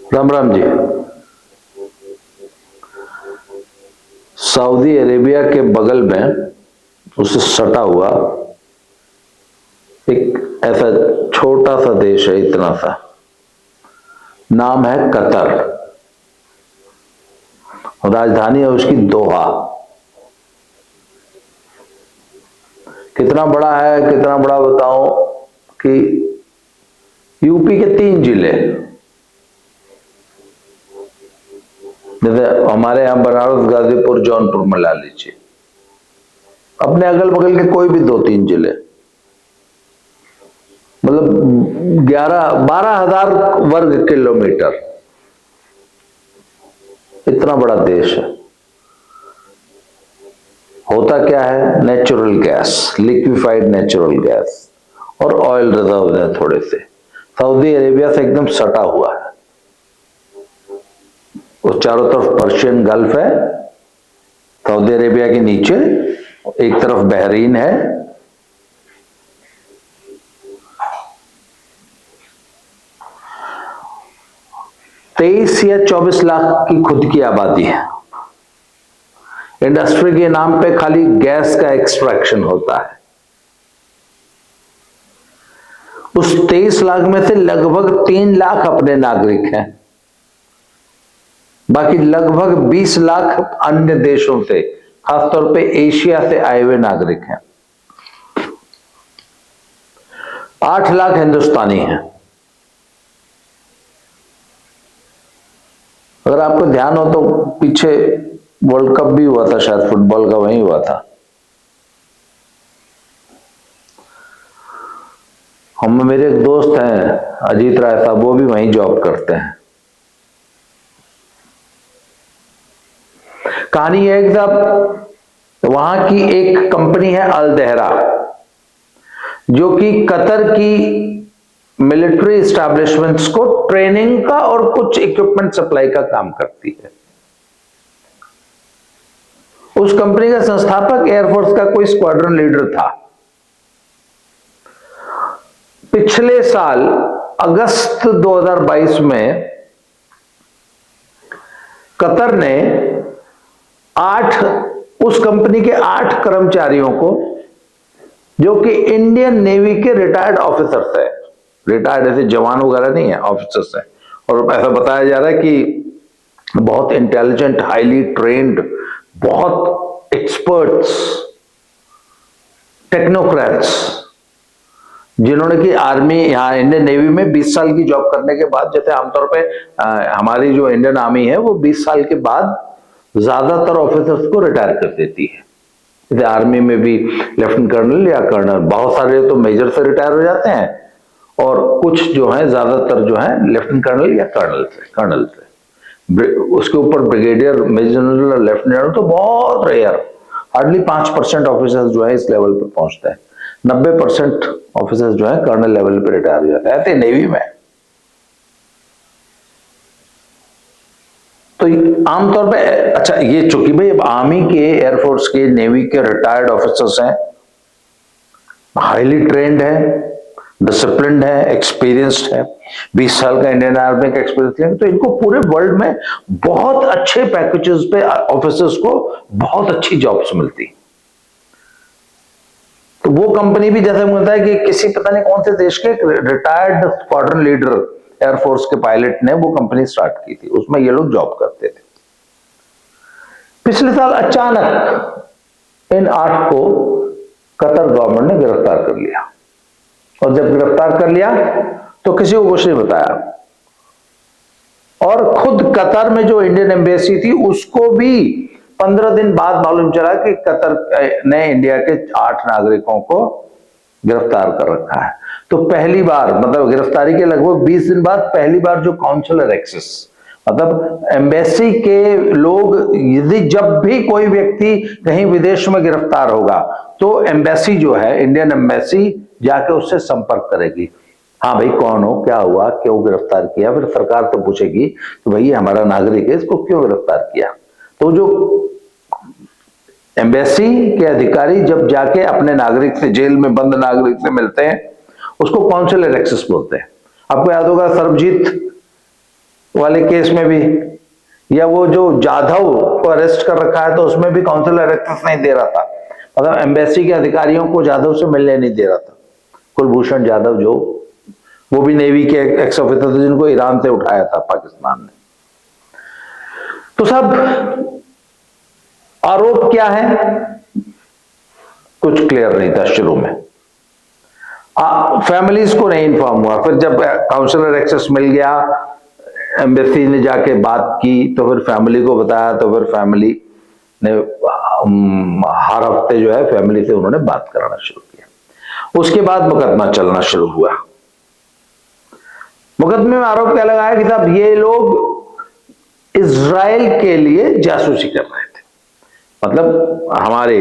Ram Ram ji. Saudi Arabia के बगल में उससे सटा हुआ एक ऐसा छोटा सा देश है, इतना सा, नाम है कतर। राजधानी है उसकी दोहा। कितना बड़ा है, कितना बड़ा बताऊं कि यूपी के 3 जिले, जैसे हमारे यहां बनारस, गाजीपुर, जौनपुर मिला लीजिए, अपने अगल बगल के कोई भी 2-3 जिले, मतलब 12,000 वर्ग किलोमीटर, इतना बड़ा देश है। होता क्या है, natural gas, liquefied natural gas और ऑयल रिजर्व है थोड़े से। सऊदी अरेबिया से एकदम सटा हुआ है। उस चारों तरफ पर्शियन गल्फ है, सऊदी अरेबिया के नीचे एक तरफ बहरीन है, तेईस या 24 लाख की खुद की आबादी है। इंडस्ट्री के नाम पे खाली गैस का एक्सट्रैक्शन होता है। उस 23 लाख में से लगभग 3 लाख अपने नागरिक हैं, बाकी लगभग 20 लाख अन्य देशों से, खासतौर पे एशिया से आए हुए नागरिक हैं। 8 लाख हिंदुस्तानी हैं। अगर आपको ध्यान हो तो पीछे वर्ल्ड कप भी हुआ था, शायद फुटबॉल का, वहीं हुआ था। हम, मेरे एक दोस्त हैं अजीत राय साहब, वो भी वहीं जॉब करते हैं। कहानी यह है कि साहब, वहां की एक कंपनी है अल दहरा, जो कि कतर की मिलिट्री एस्टैब्लिशमेंट्स को ट्रेनिंग का और कुछ इक्विपमेंट सप्लाई का काम करती है। उस कंपनी का संस्थापक एयरफोर्स का कोई स्क्वाड्रन लीडर था। पिछले साल अगस्त 2022 में कतर ने उस कंपनी के 8 कर्मचारियों को, जो कि इंडियन नेवी के रिटायर्ड ऑफिसर्स है, रिटायर्ड ऐसे जवान वगैरह नहीं है, ऑफिसर्स है, और ऐसा बताया जा रहा है कि बहुत इंटेलिजेंट, हाईली ट्रेन्ड, बहुत एक्सपर्ट्स, टेक्नोक्रेट्स, जिन्होंने कि आर्मी, यहाँ इंडियन नेवी में 20 साल की जॉब करने के बाद, जैसे आमतौर पे हमारी जो इंडियन आर्मी है वो 20 साल के बाद ज्यादातर ऑफिसर्स को रिटायर कर देती है। जैसे आर्मी में भी लेफ्टिनेंट कर्नल या कर्नल, बहुत सारे तो मेजर से रिटायर हो जाते हैं, और कुछ जो है, ज्यादातर जो है लेफ्टिनेंट कर्नल या कर्नल से उसके ऊपर ब्रिगेडियर, मेजर जनरल और लेफ्टिनेंट तो बहुत रेयर, हार्डली 5% ऑफिसर्स जो है इस लेवल पे पहुंचते हैं। 90% ऑफिसर्स जो है कर्नल लेवल पे रिटायर हो जाते हैं, ऐसे नेवी में। तो आमतौर पे, अच्छा ये चूंकि भाई अब आर्मी के, एयरफोर्स के, नेवी के रिटायर्ड ऑफिसर्स हैं, हाईली ट्रेंड है, डिसिप्लिन्ड है, एक्सपीरियंस्ड है, 20 साल का इंडियन आर्मी का एक्सपीरियंस है, तो इनको पूरे वर्ल्ड में बहुत अच्छे पैकेजेस पे ऑफिसर्स को बहुत अच्छी जॉब्स मिलती। तो वो कंपनी भी जैसे मिलता है कि किसी पता नहीं कौन से देश के रिटायर्ड स्क्वाड्रन लीडर, एयरफोर्स के पायलट ने वो कंपनी स्टार्ट की थी, उसमें ये लोग जॉब करते थे। पिछले साल अचानक इन 8 को कतर गवर्नमेंट ने गिरफ्तार कर लिया, और जब गिरफ्तार कर लिया तो किसी को कुछ नहीं बताया, और खुद कतर में जो इंडियन एम्बेसी थी उसको भी 15 दिन बाद मालूम चला कि कतर ने इंडिया के 8 नागरिकों को गिरफ्तार कर रखा है। तो पहली बार, मतलब गिरफ्तारी के लगभग 20 दिन बाद, पहली बार जो काउंसलर एक्सेस, मतलब एम्बेसी के लोग, यदि जब भी कोई व्यक्ति कहीं विदेश में गिरफ्तार होगा तो एम्बेसी जो है, इंडियन एम्बेसी जाके उससे संपर्क करेगी। हाँ भाई, कौन हो, क्या हुआ, क्यों गिरफ्तार किया, फिर सरकार तो पूछेगी कि भाई हमारा नागरिक है, इसको क्यों गिरफ्तार किया। तो जो एम्बेसी के अधिकारी जब जाके अपने नागरिक से, जेल में बंद नागरिक से मिलते हैं, उसको काउंसलर एक्सेस बोलते हैं। आपको याद होगा, सरबजीत वाले केस में भी, या वो जो जाधव को अरेस्ट कर रखा है तो उसमें भी काउंसिलर एक्सेस नहीं दे रहा था, मतलब एम्बेसी के अधिकारियों को जाधव से मिलने नहीं दे रहा था। कुलभूषण जाधव जो, वो भी नेवी के एक्स ऑफिसर थे जिनको ईरान से उठाया था पाकिस्तान ने। तो सब आरोप क्या है, कुछ क्लियर नहीं था शुरू में। फैमिलीज को नहीं इन्फॉर्म हुआ, फिर जब काउंसिलर एक्सेस मिल गया, एम्बेसी ने जाके बात की तो फिर फैमिली को बताया, तो फिर फैमिली ने हर हफ्ते जो है फैमिली से उन्होंने बात कराना शुरू किया। उसके बाद मुकदमा चलना शुरू हुआ। मुकदमे में आरोप क्या लगाया कि साहब ये लोग इजराइल के लिए जासूसी कर रहे थे, मतलब हमारे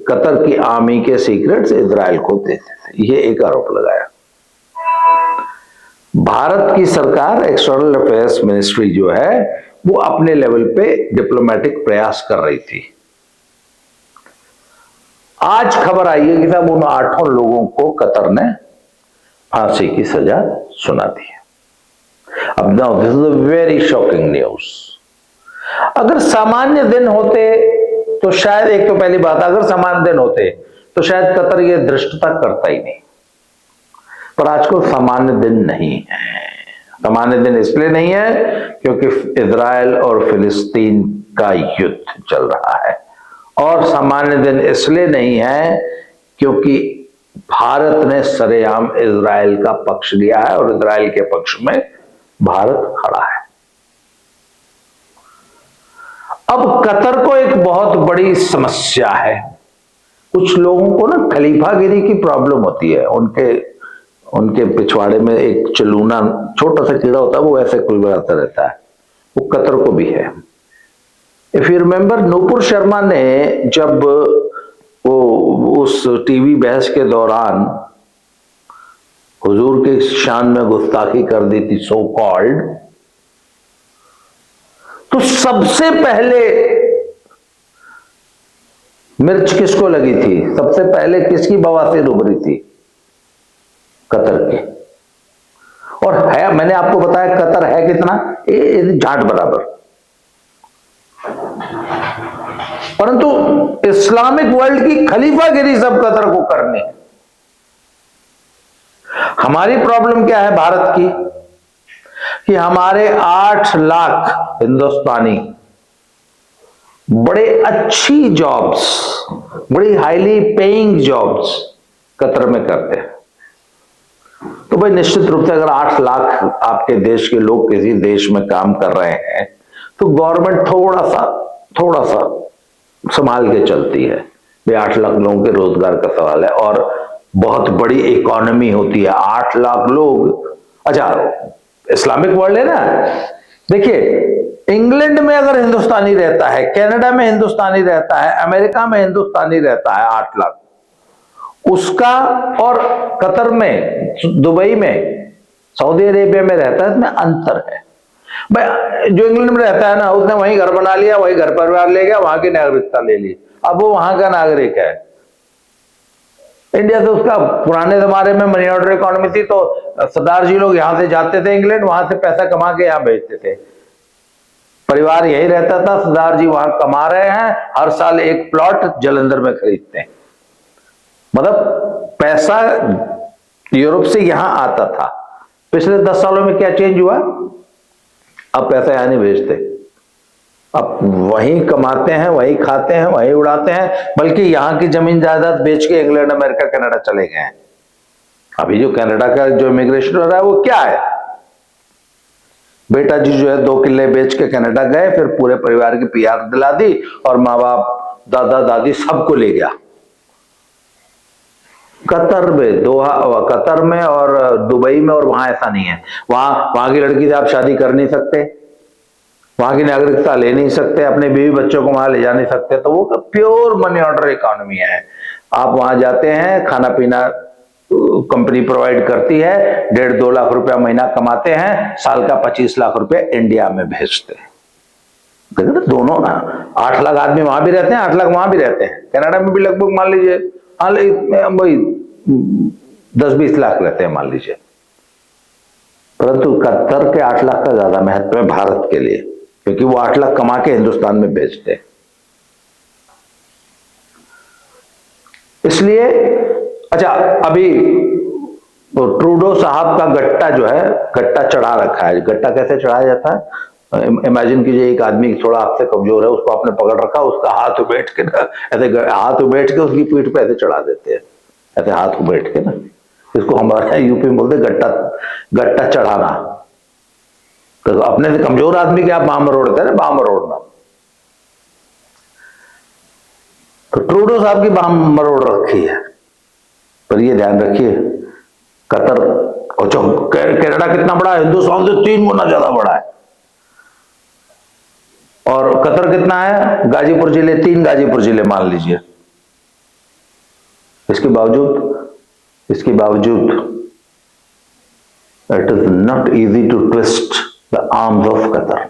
कतर की आर्मी के सीक्रेट्स इजराइल को देते थे, ये एक आरोप लगाया। भारत की सरकार, एक्सटर्नल अफेयर्स मिनिस्ट्री जो है वो अपने लेवल पे डिप्लोमेटिक प्रयास कर रही थी। आज खबर आई है कि साहब उन 8 लोगों को कतर ने फांसी की सजा सुना दी है। अब now this is a very shocking news. अगर सामान्य दिन होते तो शायद, एक तो पहली बात, अगर सामान्य दिन होते तो शायद कतर ये धृष्टता करता ही नहीं, पर आजकल सामान्य दिन नहीं है। सामान्य दिन इसलिए नहीं है क्योंकि इजराइल और फिलिस्तीन का युद्ध चल रहा है, और सामान्य दिन इसलिए नहीं है क्योंकि भारत ने सरेआम इजराइल का पक्ष लिया है और इजराइल के पक्ष में भारत खड़ा है। अब कतर को एक बहुत बड़ी समस्या है। कुछ लोगों को ना खलीफागिरी की प्रॉब्लम होती है, उनके पिछवाड़े में एक चलूना छोटा सा कीड़ा होता है, वो ऐसे कुलबुलाता रहता है, वो कतर को भी है। If you remember, Nupur Sharma ने जब वो उस टीवी बहस के दौरान हुजूर के शान में गुस्ताखी कर दी थी सो कॉल्ड, तो सबसे पहले मिर्च किसको लगी थी, सबसे पहले किसकी बवासीर उभरी थी, कतर की। और है, मैंने आपको बताया कतर है कितना, झाट बराबर। परंतु इस्लामिक वर्ल्ड की खलीफागिरी सब कतर को करनी है। हमारी प्रॉब्लम क्या है भारत की, कि हमारे 8 लाख हिंदुस्तानी बड़े अच्छी जॉब्स, बड़ी हाईली पेइंग जॉब्स कतर में करते हैं। तो भाई निश्चित रूप से अगर 8 लाख आपके देश के लोग किसी देश में काम कर रहे हैं तो गवर्नमेंट थोड़ा सा संभाल के चलती है। भाई 8 लाख लोगों के रोजगार का सवाल है और बहुत बड़ी इकोनॉमी होती है। 8 लाख लोग, अच्छा इस्लामिक वर्ल्ड है ना, देखिए इंग्लैंड में अगर हिंदुस्तानी रहता है, कनाडा में हिंदुस्तानी रहता है, अमेरिका में हिंदुस्तानी रहता है 8 लाख, उसका और कतर में, दुबई में, सऊदी अरेबिया में रहता है, इसमें अंतर है। भाई जो इंग्लैंड में रहता है ना, उसने वहीं घर बना लिया, वहीं घर परिवार ले गया, वहां की नागरिकता ले ली, अब वो वहां का नागरिक है। इंडिया से उसका पुराने जमाने में मनी ऑर्डर इकोनॉमी थी तो सरदार जी लोग यहां से जाते थे इंग्लैंड, वहां से पैसा कमा के यहां भेजते थे, परिवार यही रहता था, सरदार जी वहां कमा रहे हैं, हर साल एक प्लॉट जलंधर में खरीदते हैं। मतलब पैसा यूरोप से यहां आता था। पिछले 10 सालों में क्या चेंज हुआ, अब पैसा यहां नहीं भेजते, अब वहीं कमाते हैं, वहीं खाते हैं, वहीं उड़ाते हैं, बल्कि यहां की जमीन जायदाद बेच के इंग्लैंड, अमेरिका, कनाडा चले गए हैं। अभी जो कनाडा का जो इमिग्रेशन हो रहा है वो क्या है, बेटा जी जो है 2 किले बेच के कनाडा गए, फिर पूरे परिवार की पीआर दिला दी और माँ बाप, दादा दादी सबको ले गया। कतर में, दोहा, कतर में और दुबई में, और वहां ऐसा नहीं है। वहां की लड़की से आप शादी कर नहीं सकते, वहां की नागरिकता ले नहीं सकते, अपने बीवी बच्चों को वहां ले जा नहीं सकते। तो वो प्योर मनी ऑर्डर इकोनॉमी है। आप वहां जाते हैं, खाना पीना कंपनी प्रोवाइड करती है, 1.5-2 लाख रुपया महीना कमाते हैं, साल का 25 लाख रुपया इंडिया में भेजते हैं। देखो दोनों ना, 8 लाख आदमी वहां भी रहते हैं, 8 लाख वहां भी रहते हैं। कनाडा में भी लगभग मान लीजिए भाई 10-20 लाख रहते हैं मान लीजिए। परंतु कतर के 8 लाख का ज्यादा महत्व है भारत के लिए, क्योंकि वो 8 लाख कमा के हिंदुस्तान में बेचते हैं। इसलिए अच्छा, अभी तो ट्रूडो साहब का गट्टा जो है, गट्टा चढ़ा रखा है। गट्टा कैसे चढ़ाया जाता है? इमेजिन कीजिए एक आदमी थोड़ा आपसे कमजोर है, उसको आपने पकड़ रखा, उसका हाथ बैठ के ना, ऐसे हाथ बैठ के उसकी पीठ पे ऐसे चढ़ा देते हैं, ऐसे हाथ बैठ के ना। इसको हमारे यूपी में बोलते गट्टा, गट्टा चढ़ाना। तो अपने से कमजोर आदमी के आप बाम मरोड़ते हैं ना, बाम मरोड़ना। तो ट्रूडो साहब की बाम मरोड़ रखी है। पर ये ध्यान रखिए, कतर और कनाडा कितना बड़ा है? हिंदुस्तान से 3 गुना ज्यादा बड़ा है। और कतर कितना है? गाजीपुर जिले, 3 गाजीपुर जिले मान लीजिए। इसके बावजूद it is not easy to twist the arms of Qatar.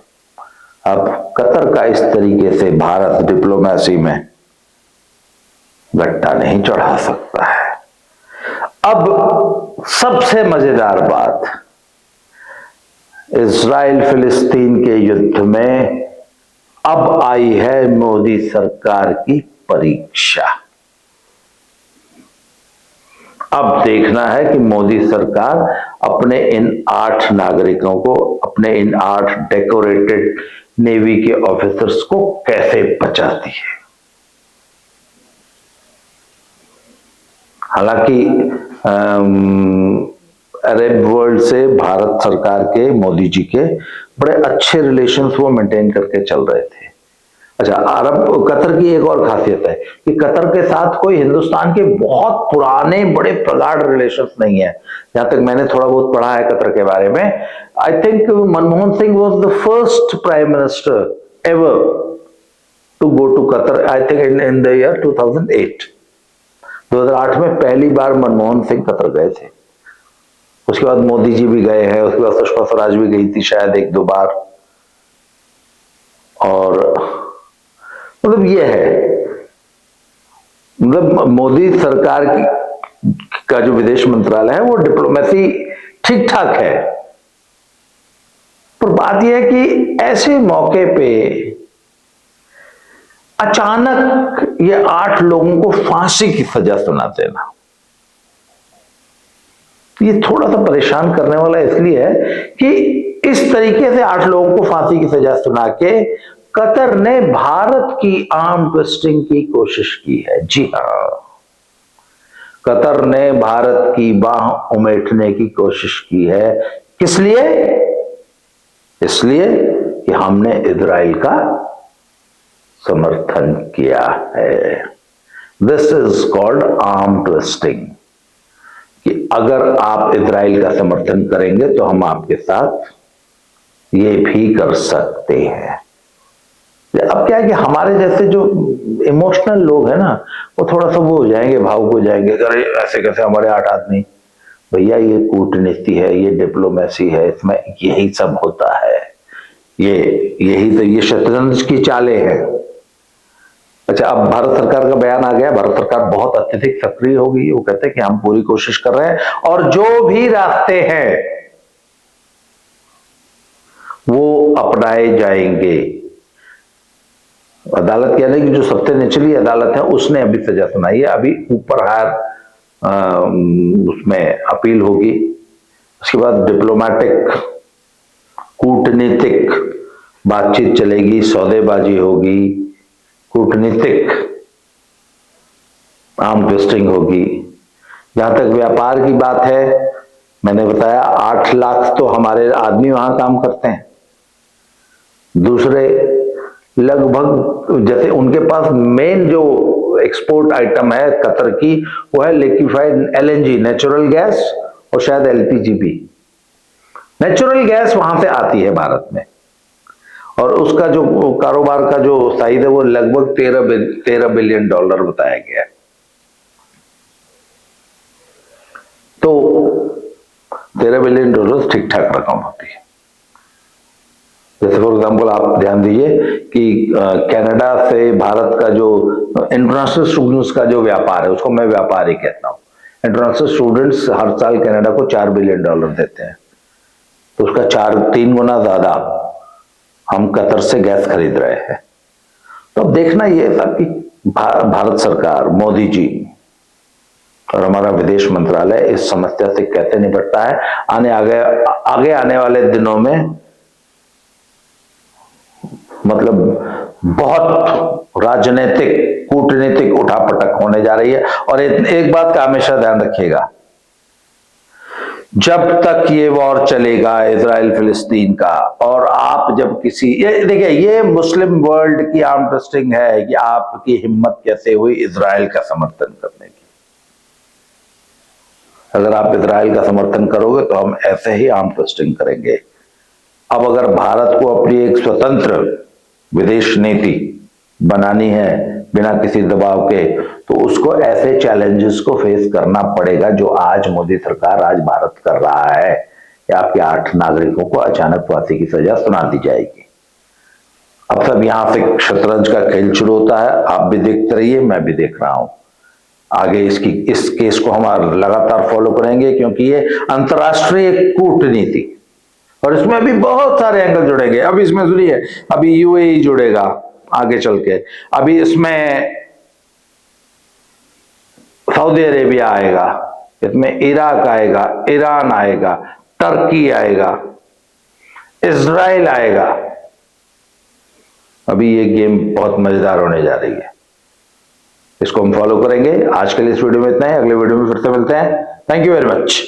अब कतर का इस तरीके से भारत डिप्लोमेसी में गट्टा नहीं चढ़ा सकता है। अब सबसे मजेदार बात, इजराइल फिलिस्तीन के युद्ध में अब आई है मोदी सरकार की परीक्षा। अब देखना है कि मोदी सरकार अपने इन 8 नागरिकों को, अपने इन 8 डेकोरेटेड नेवी के ऑफिसर्स को कैसे बचाती है। हालांकि अरब वर्ल्ड से भारत सरकार के, मोदी जी के बड़े अच्छे रिलेशंस वो मेंटेन करके चल रहे थे। अच्छा, कतर की एक और खासियत है कि कतर के साथ कोई हिंदुस्तान के बहुत पुराने बड़े प्रगाढ़ रिलेशंस नहीं है। जहां तक मैंने थोड़ा बहुत पढ़ा है कतर के बारे में, I think Manmohan Singh was the first prime minister ever to go to Qatar, I think in the year 2008। 2008 में पहली बार मनमोहन सिंह कतर गए थे। उसके बाद मोदी जी भी गए हैं, उसके बाद सुषमा स्वराज भी गई थी शायद 1-2 बार। और मतलब ये है, मतलब मोदी सरकार का जो विदेश मंत्रालय है वो डिप्लोमेसी ठीक ठाक है। पर बात यह है कि ऐसे मौके पे अचानक ये 8 लोगों को फांसी की सजा सुना देना, ये थोड़ा सा परेशान करने वाला इसलिए है कि इस तरीके से 8 लोगों को फांसी की सजा सुना के कतर ने भारत की आर्म ट्विस्टिंग की कोशिश की है। जी हां, कतर ने भारत की बाह उमेटने की कोशिश की है। किस लिए? इसलिए कि हमने इजराइल का समर्थन किया है। This is called arm twisting, कि अगर आप इजराइल का समर्थन करेंगे तो हम आपके साथ ये भी कर सकते हैं। अब क्या है कि हमारे जैसे जो इमोशनल लोग हैं ना, वो थोड़ा सा वो हो जाएंगे, भावुक हो जाएंगे, अरे ऐसे कैसे हमारे 8 आदमी। भैया ये कूटनीति है, ये डिप्लोमेसी है, इसमें यही सब होता है, यही तो ये शतरंज की चालें हैं। अच्छा, अब भारत सरकार का बयान आ गया। भारत सरकार बहुत अत्यधिक सक्रिय हो गई। वो कहते हैं कि हम पूरी कोशिश कर रहे हैं और जो भी रास्ते हैं वो अपनाए जाएंगे। अदालत कह रही है कि जो सबसे निचली अदालत है उसने अभी सजा सुनाई है, अभी ऊपर हायर उसमें अपील होगी। उसके बाद डिप्लोमेटिक, कूटनीतिक बातचीत चलेगी, सौदेबाजी होगी, कूटनीतिक आर्म ट्विस्टिंग होगी। जहां तक व्यापार की बात है, मैंने बताया 8 लाख तो हमारे आदमी वहां काम करते हैं। दूसरे लगभग, जैसे उनके पास मेन जो एक्सपोर्ट आइटम है कतर की, वो है लिक्विफाइड एलएनजी, नेचुरल गैस, और शायद एलपीजी भी। नेचुरल गैस वहां से आती है भारत में, और उसका जो कारोबार का जो साइज है वो लगभग $13 बिलियन बताया गया है। तो $13 बिलियन ठीक ठाक रकम होती है। जैसे फॉर एग्जाम्पल आप ध्यान दीजिए कि कनाडा से भारत का जो इंटरनेशनल स्टूडेंट्स का जो व्यापार है, उसको मैं व्यापार ही कहता हूँ। इंटरनेशनल स्टूडेंट्स हर साल कनाडा को $4 बिलियन देते हैं। उसका 3 गुना ज्यादा हम कतर से गैस खरीद रहे हैं। तो अब देखना यह था कि भारत सरकार, मोदी जी और हमारा विदेश मंत्रालय इस समस्या से कैसे निपटता है। आगे आने वाले दिनों में मतलब बहुत राजनीतिक, कूटनीतिक उठापटक होने जा रही है। और एक बात का हमेशा ध्यान रखिएगा, जब तक ये वॉर चलेगा इजराइल फिलिस्तीन का, और आप जब देखिए, ये मुस्लिम वर्ल्ड की आर्म ट्विस्टिंग है कि आपकी हिम्मत कैसे हुई इजराइल का समर्थन करने की। अगर आप इजराइल का समर्थन करोगे तो हम ऐसे ही आर्म ट्विस्टिंग करेंगे। अब अगर भारत को अपनी एक स्वतंत्र विदेश नीति बनानी है बिना किसी दबाव के, तो उसको ऐसे चैलेंजेस को फेस करना पड़ेगा जो आज मोदी सरकार, आज भारत कर रहा है कि आपके 8 नागरिकों को अचानक फांसी की सजा सुना दी जाएगी। अब सब यहां से शतरंज का खेल शुरू होता है। आप भी देखते रहिए, मैं भी देख रहा हूं। आगे इस केस को हम लगातार फॉलो करेंगे, क्योंकि ये अंतर्राष्ट्रीय कूटनीति और इसमें भी बहुत सारे एंगल जुड़ेंगे। अब इसमें सुनिए, अभी यूएई जुड़ेगा आगे चल के, अभी इसमें सऊदी अरेबिया आएगा, इसमें इराक आएगा, ईरान आएगा, टर्की आएगा, इजराइल आएगा। अभी ये गेम बहुत मजेदार होने जा रही है, इसको हम फॉलो करेंगे। आज के लिए इस वीडियो में इतना ही, अगले वीडियो में फिर से मिलते हैं। Thank you very much.